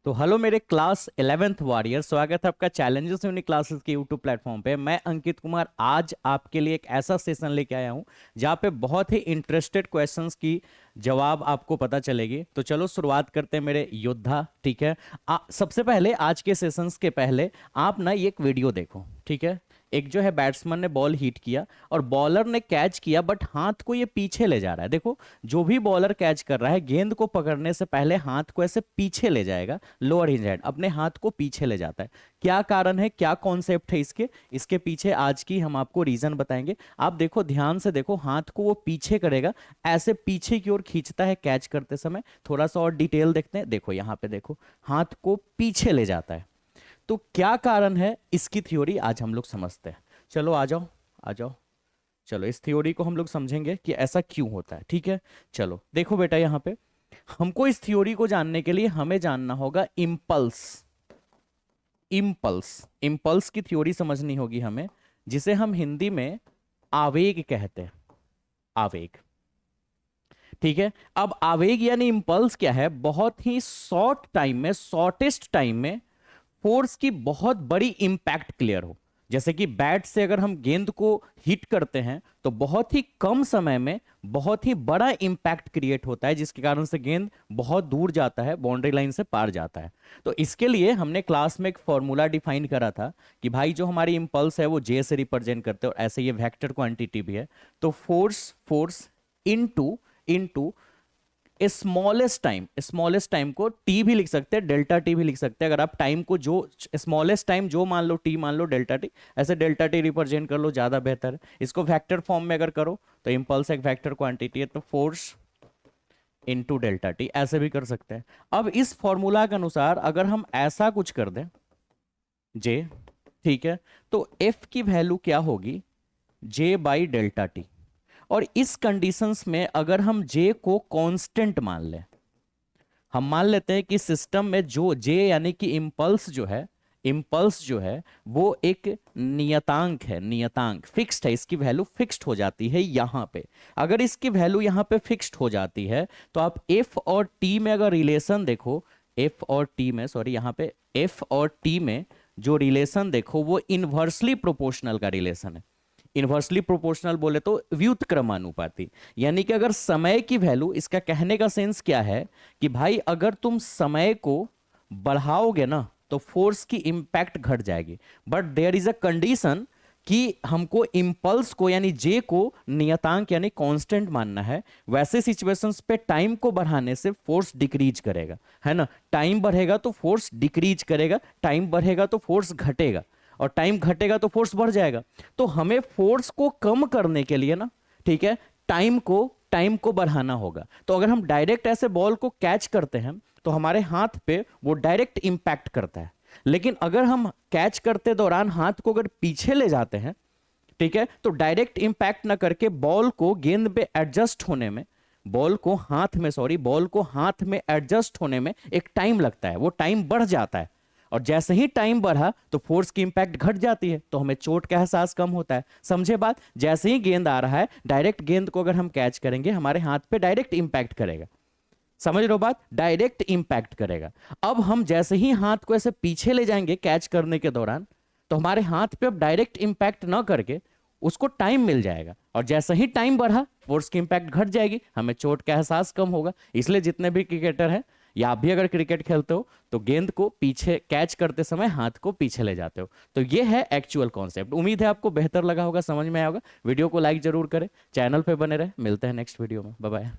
तो हेलो मेरे class 11th warrior, स्वागत है आपका चैलेंजेस यूनिक क्लासेस के यूट्यूब प्लेटफॉर्म पे। मैं अंकित कुमार आज आपके लिए एक ऐसा सेशन लेके आया हूं जहां पे बहुत ही इंटरेस्टेड क्वेश्चंस की जवाब आपको पता चलेगी। तो चलो शुरुआत करते हैं मेरे योद्धा। ठीक है, सबसे पहले आज के सेशंस के पहले आप ना ये एक वीडियो देखो। ठीक है, एक जो है बैट्समैन ने बॉल हिट किया और बॉलर ने कैच किया, बट हाथ को ये पीछे ले जा रहा है। देखो, जो भी बॉलर कैच कर रहा है गेंद को पकड़ने से पहले हाथ को ऐसे पीछे ले जाएगा, लोअर हिंज हैंड अपने हाथ को पीछे ले जाता है। क्या कारण है, क्या कॉन्सेप्ट है इसके इसके पीछे आज की हम आपको रीजन बताएंगे। आप देखो, ध्यान से देखो, हाथ को वो पीछे करेगा, ऐसे पीछे की ओर खींचता है कैच करते समय। थोड़ा सा और डिटेल देखते हैं। देखो यहाँ पे देखो, हाथ को पीछे ले जाता है। तो क्या कारण है, इसकी थ्योरी आज हम लोग समझते हैं। चलो आ जाओ, आ जाओ। चलो इस थ्योरी को हम लोग समझेंगे कि ऐसा क्यों होता है। ठीक है, चलो देखो बेटा, यहां पे हमको इस थ्योरी को जानने के लिए हमें जानना होगा इम्पल्स। इम्पल्स इम्पल्स की थ्योरी समझनी होगी हमें, जिसे हम हिंदी में आवेग कहते हैं। आवेग। ठीक है, अब आवेग यानी इम्पल्स क्या है, बहुत ही शॉर्ट टाइम में, शॉर्टेस्ट टाइम में फोर्स की बहुत बड़ी इंपैक्ट क्लियर हो। जैसे कि बैट से अगर हम गेंद को हिट करते हैं तो बहुत ही कम समय में बहुत ही बड़ा इंपैक्ट क्रिएट होता है, जिसके कारण से गेंद बहुत दूर जाता है, बाउंड्री लाइन से पार जाता है। तो इसके लिए हमने क्लास में एक फॉर्मूला डिफाइन करा था कि भाई जो हमारी इंपल्स है वो जे से रिप्रेजेंट करते हैं, और ऐसे ये वेक्टर क्वांटिटी भी है। तो force force into into smallest time को टी भी लिख सकते हैं, डेल्टा टी भी लिख सकते हैं। अगर आप टाइम को जो स्मॉलेस्ट टाइम जो मान लो टी मान लो, डेल्टा टी, ऐसे डेल्टा टी रिप्रेजेंट कर लो, ज्यादा बेहतर है। इसको वेक्टर फॉर्म में अगर करो तो इंपल्स एक वेक्टर क्वांटिटी है, तो फोर्स इनटू डेल्टा टी ऐसे भी कर सकते हैं। अब इस फॉर्मूला के अनुसार अगर हम ऐसा कुछ कर दें जे, ठीक है, तो एफ की वैल्यू क्या होगी, जे बाई डेल्टा टी। और इस कंडीशंस में अगर हम जे को कांस्टेंट मान लें, हम मान लेते हैं कि सिस्टम में जो जे यानी कि इम्पल्स जो है वो एक नियतांक है, नियतांक फिक्स्ड है, इसकी वैल्यू फिक्स्ड हो जाती है यहां पे। अगर इसकी वैल्यू यहां पे फिक्स्ड हो जाती है तो आप एफ और टी में अगर रिलेशन देखो, एफ और टी में, सॉरी, यहां पे एफ और टी में जो रिलेशन देखो वो इनवर्सली प्रोपोर्शनल का रिलेशन है। इनवर्सली प्रोपोर्शनल बोले तो व्युत्क्रमानुपाती, यानी कि अगर समय की वैल्यू, इसका कहने का सेंस क्या है कि भाई अगर तुम समय को बढ़ाओगे ना तो फोर्स की इंपैक्ट घट जाएगी। But there is a condition कि हमको इंपल्स को यानी जे को नियतांक यानी कांस्टेंट मानना है। वैसे सिचुएशंस पे टाइम को बढ़ाने से फोर्स डिक्रीज करेगा, है ना। टाइम बढ़ेगा तो फोर्स डिक्रीज करेगा, टाइम बढ़ेगा तो फोर्स घटेगा, और टाइम घटेगा तो फोर्स बढ़ जाएगा। तो हमें फोर्स को कम करने के लिए ना, ठीक है, टाइम को बढ़ाना होगा। तो अगर हम डायरेक्ट ऐसे बॉल को कैच करते हैं तो हमारे हाथ पे वो डायरेक्ट इंपैक्ट करता है। लेकिन अगर हम कैच करते दौरान हाथ को अगर पीछे ले जाते हैं, ठीक है, तो डायरेक्ट इंपैक्ट ना करके बॉल को गेंद पे एडजस्ट होने में, बॉल को हाथ में एडजस्ट होने में एक टाइम लगता है, वो टाइम बढ़ जाता है। और जैसे ही टाइम बढ़ा तो फोर्स की इंपैक्ट घट जाती है, तो हमें चोट का एहसास कम होता है। समझे बात? जैसे ही गेंद आ रहा है, डायरेक्ट गेंद को अगर हम कैच करेंगे हमारे हाथ पे डायरेक्ट इंपैक्ट करेगा। समझ रहे हो बात? डायरेक्ट इंपैक्ट करेगा। अब हम जैसे ही हाथ को ऐसे पीछे ले जाएंगे कैच करने के दौरान, तो हमारे हाथ पे अब डायरेक्ट इंपैक्ट ना करके उसको टाइम मिल जाएगा, और जैसे ही टाइम बढ़ा फोर्स की इंपैक्ट घट जाएगी, हमें चोट का एहसास कम होगा। इसलिए जितने भी क्रिकेटर हैं, या आप भी अगर क्रिकेट खेलते हो तो गेंद को पीछे कैच करते समय हाथ को पीछे ले जाते हो। तो ये है एक्चुअल कॉन्सेप्ट। उम्मीद है आपको बेहतर लगा होगा, समझ में आया होगा। वीडियो को लाइक जरूर करें, चैनल पे बने रहे। मिलते हैं नेक्स्ट वीडियो में। Bye bye.